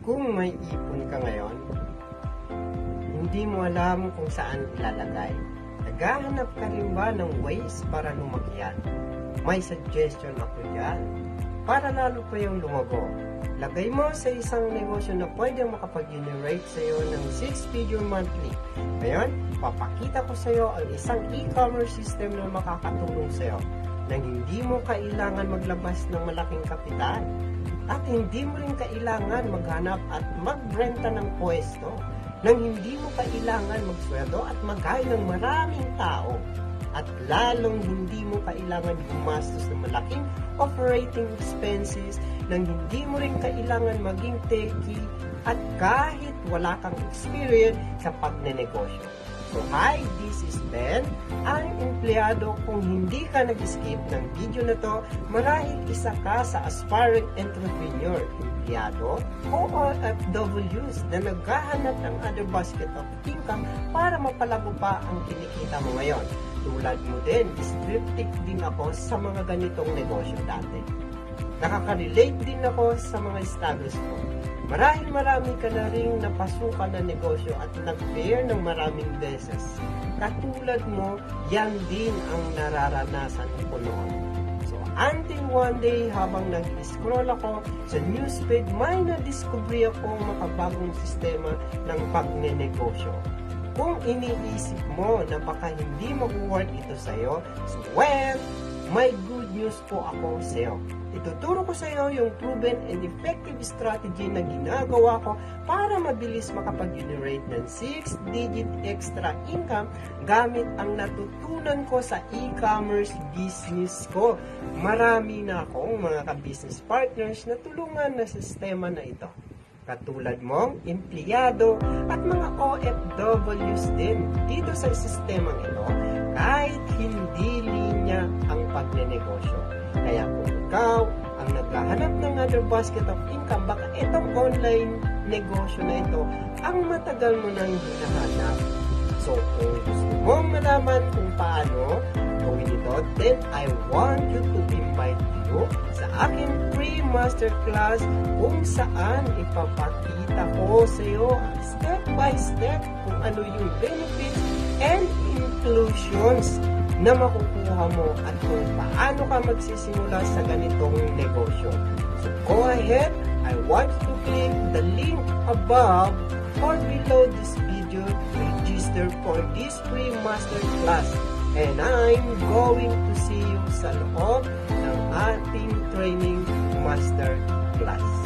Kung may ipon ka ngayon, hindi mo alam kung saan ilalagay. Naghahanap ka rin ba ng ways para lumakihan? May suggestion ako dyan. Para lalo pa yung lumago. Lagay mo sa isang negosyo na pwedeng makapag-generate sa iyo ng 6-figure monthly. Ngayon, papakita ko sa iyo ang isang e-commerce system na makakatulong sa iyo nang hindi mo kailangan maglabas ng malaking kapital at hindi mo rin kailangan maghanap at magrenta ng pwesto nang hindi mo kailangan magsweldo at mag-hire ng maraming tao at lalong hindi mo kailangan gumastos ng malaking operating expenses nang hindi mo rin kailangan maging techie at kahit wala kang experience sa pagnenegosyo. So hi, this is Ben, ang empleyado. Kung hindi ka nag-skip ng video na to, marahil isa ka sa aspiring entrepreneur, empleyado o OFWs na naghahanap ng other basket of income para mapalago pa ang kinikita mo ngayon. Tulad mo din, skeptic din ako sa mga ganitong negosyo dati. Nakaka-relate din ako sa mga struggles ko. Marahil marami ka na rin napasukan na negosyo at nag-fail ng maraming beses. Katulad mo, yan din ang nararanasan ko noon. So, until one day, habang nag-scroll ako sa newsfeed, may na-discovery akong makabagong sistema ng pagnenegosyo. Kung iniisip mo na baka hindi mag-work ito sa'yo, so well, may good news po ako sa'yo. Ituturo ko sa iyo yung proven and effective strategy na ginagawa ko para mabilis makapag-generate ng 6-digit extra income gamit ang natutunan ko sa e-commerce business ko. Marami na akong mga ka-business partners na tulungan na sistema na ito. Katulad mong empleyado at mga OFWs din dito sa sistemang ito kahit hindi linya ang pagnenegosyo. Kaya kung ikaw ang naghahanap ng other basket of income, baka itong online negosyo na ito ang matagal mo nang hinahanap. So kung gusto mong malaman kung paano gawin ito, then I want you to invite you sa aking free masterclass kung saan ipapakita ko sa iyo step by step kung ano yung benefits and inclusions na makukuha mo at kung paano ka magsisimula sa ganitong negosyo. So go ahead, I want you to click the link above or below this video to register for this free masterclass. And I'm going to see you sa loob ng ating training masterclass.